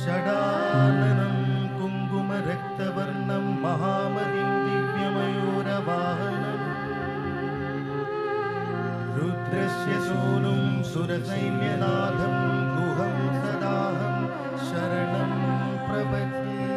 षडाननं कुङ्कुमरक्तवर्णं महामतिं दिव्यमयूरवाहनं रुद्रस्य सूनुं सुरसैन्यनाथं गुहं सदाहं शरणं प्रपद्ये।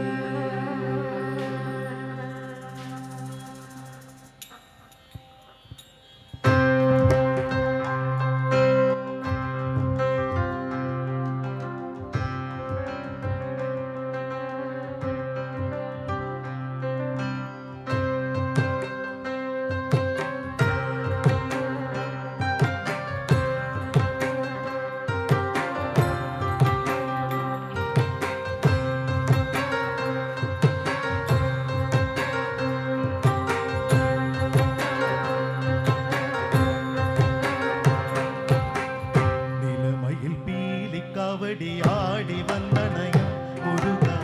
ஆடி வந்தனையும் முருகா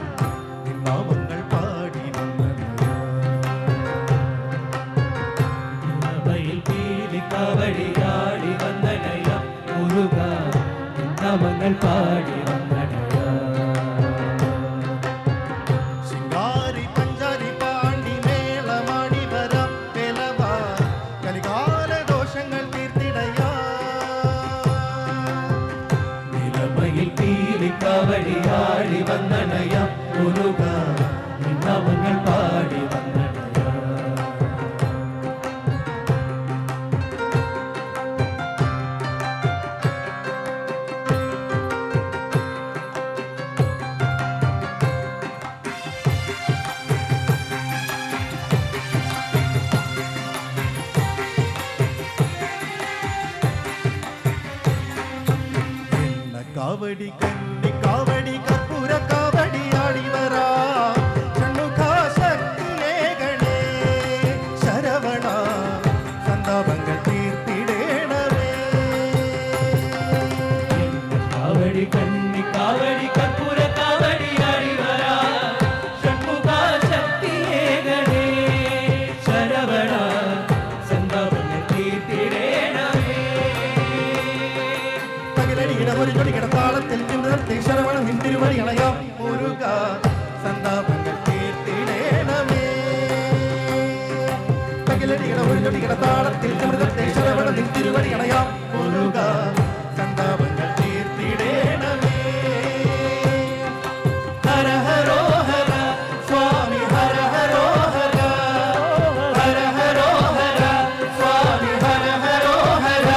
நின் நாமங்கள் பாடி வந்தனையில் பீலி காவடி ஆடி வந்தனையா முருகா நின் நாமங்கள் பாடி வந்தனையா சிங்காரி பஞ்சாரி பாண்டி மேளமாடி வர பெலவா கலிகால தோஷங்கள் தீர்த்திடையா நிலமையில் பீலி காவடி ஆடி வந்தனையா முருகா நின் நாமங்கள் பாடி வந்தனையா. காவடி கண்ணி காவடி கற்பூர காவடி ஆடி வரா சண்முகா சக்தி ஏகனே சரவணா சந்தாபங்கள் தீர்த்திடேனவே. காவடி கண்ணி காவடி கற்பூர காவடி ஆடி வரா சண்முகா சக்தி ஏகனே சரவணா சந்தாபங்கள் தீர்த்திடேனவே. ஒரு ஜோடி கிடத்தாளத்தில் நின்றத்தை சரவணன் நின் திருவடி அணையாம் முருகா சந்தாபங்கள் தீர்த்திடேனவே. தகிலடிகிற ஒரு ஜோடி கிடத்தாளத்தில் நின்றத்தை சரவணன் நின் திருவடி அணையாம் முருகா சந்தாபங்கள் தீர்த்திடேனவே. ஹர ஹரோ ஹர சுவாமி ஹர ஹரோ ஹர ஹர ஹரோ ஹர சுவாமி ஹர ஹரோ ஹர.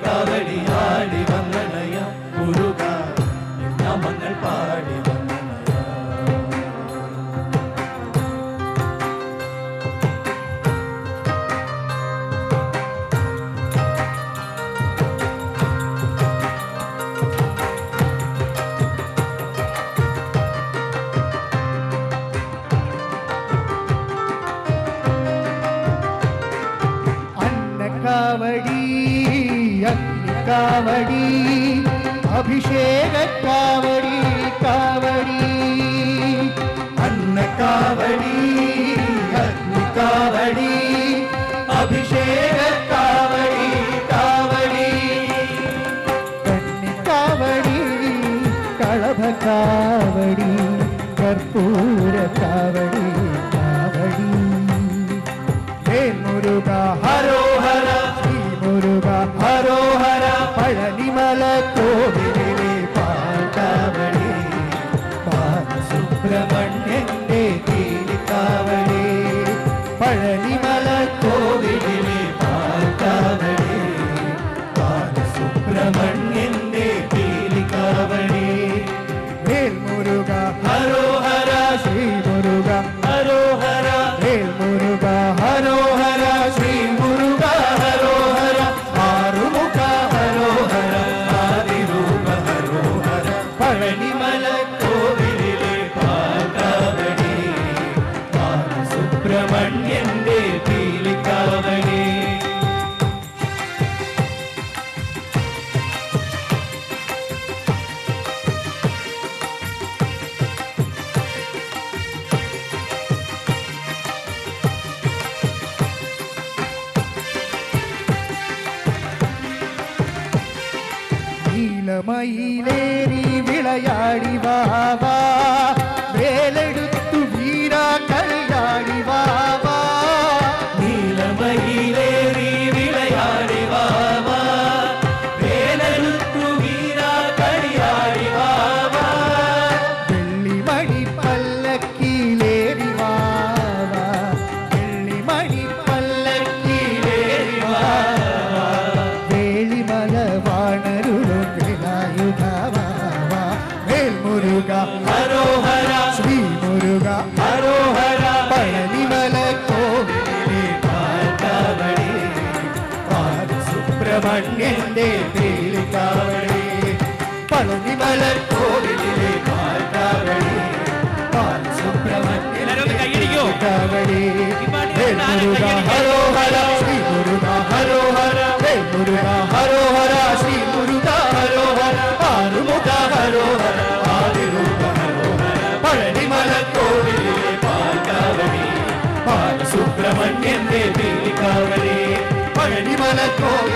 காவடி ஆடி வந்தனையா முருகா நின் நாமங்கள் பாடி வந்தனையா. காவடி அக்னி காவடி அபிஷேக காவடி காவடி அன்ன காவடி அக்னி காவடி அபிஷேக காவடி காவடி கன்னி காவடி களப காவடி கற்பூர காவடி காவடி. வேல் முருகா ஹரோ ஹர ஸ்ரீ முருகா ஹரோ ஹர பழனிமல கோவிலே பால்காவடி സുബ്രഹ്മണ്യന്റെ തീലിക്കാവടി പഴനിമല കോവിലിലെ പാൽക്കാവടി സുബ്രഹ്മണ്യന്റെ തീലിക്കാവടി. വേൽ മുരുക ഹരോ ഹര ശ്രീ മുരുക ഹരോ ഹര വേൽ മുരുക ഹരോ ഹര ശ്രീ മുരുക ഹരോ ഹര ആറുമുഖ ഹരോ ഹര ആദിരൂപ ഹരോ ഹര പഴനിമല കോവിലിലെ പാൽക്കാവടി സുബ്രഹ്മണ്യന്റെ നീലമയിലേറി വിളയാടി വാവാ വേലെടുത്തു വീരാ കളിയാടി വാവാ നീലമയിലേറി വിളയാടി വാവാ വേലെടുത്തു വീരാ കളിയാടി വാവാ വെള്ളിമണി പല്ലക്കിലേറി വാവാ വെള്ളിമണി പല്ലക്കിലേറി വാവാ വേളിമല വാണരുളും വേലായുധവാവാ വേൽമുരുക ഹരോഹര ശ്രീ മുരുക ഹരോഹര പഴനിമല കോവിലേ കാവടി സുബ്രഹ്മണ്യന്റെ പേലിക്കാവടി പഴനിമല കോവിലേ കാവടി സുബ്രഹ്മണ്യന്റെ കാവടി വേൽമുരുക ഹരോഹര ശ്രീ മുരുക ഹരോഹര വേൽമുരുക ഹരോഹര ശ്രീ മുരുക ഹരോഹര ആറുമുഖ ഹരോഹര ആദിരൂപ ഹരോഹര പഴനിമല കോവിലിലെ പാൽക്കാവടി സുബ്രഹ്മണ്യന്റെ പേലിക്കാവടി പഴനിമല കോവിലേ